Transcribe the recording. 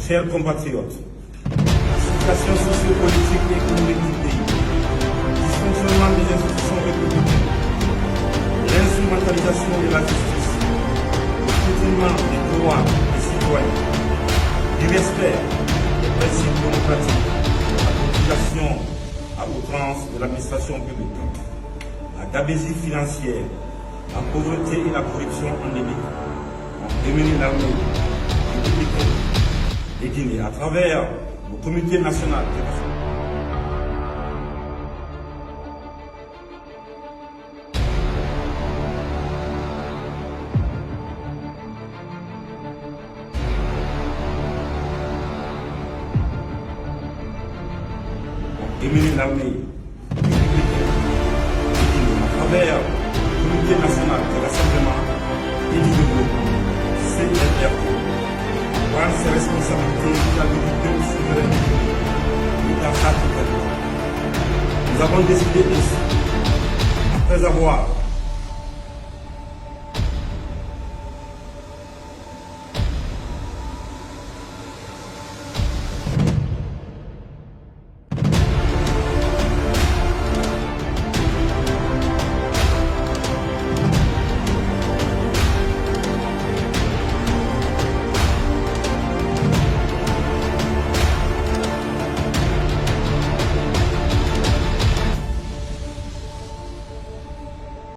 Chers compatriotes, la situation sociopolitique et économique du pays, le dysfonctionnement des institutions républicaines, l'instrumentalisation de la justice, le scrutement des droits des citoyens, l'irrespect des principes démocratiques, la cotisation à outrance de l'administration publique, la gabegie financière, la pauvreté et la corruption endémique ont démuni l'armée républicaine et Guinée à travers le comité national démuni l'armée républicaine et Guinée à travers le comité national de rassemblement et du développement, CNRD. Prendre ses responsabilités vis-à-vis du peuple souverain et dans sa totalité. Nous avons décidé ainsi, après avoir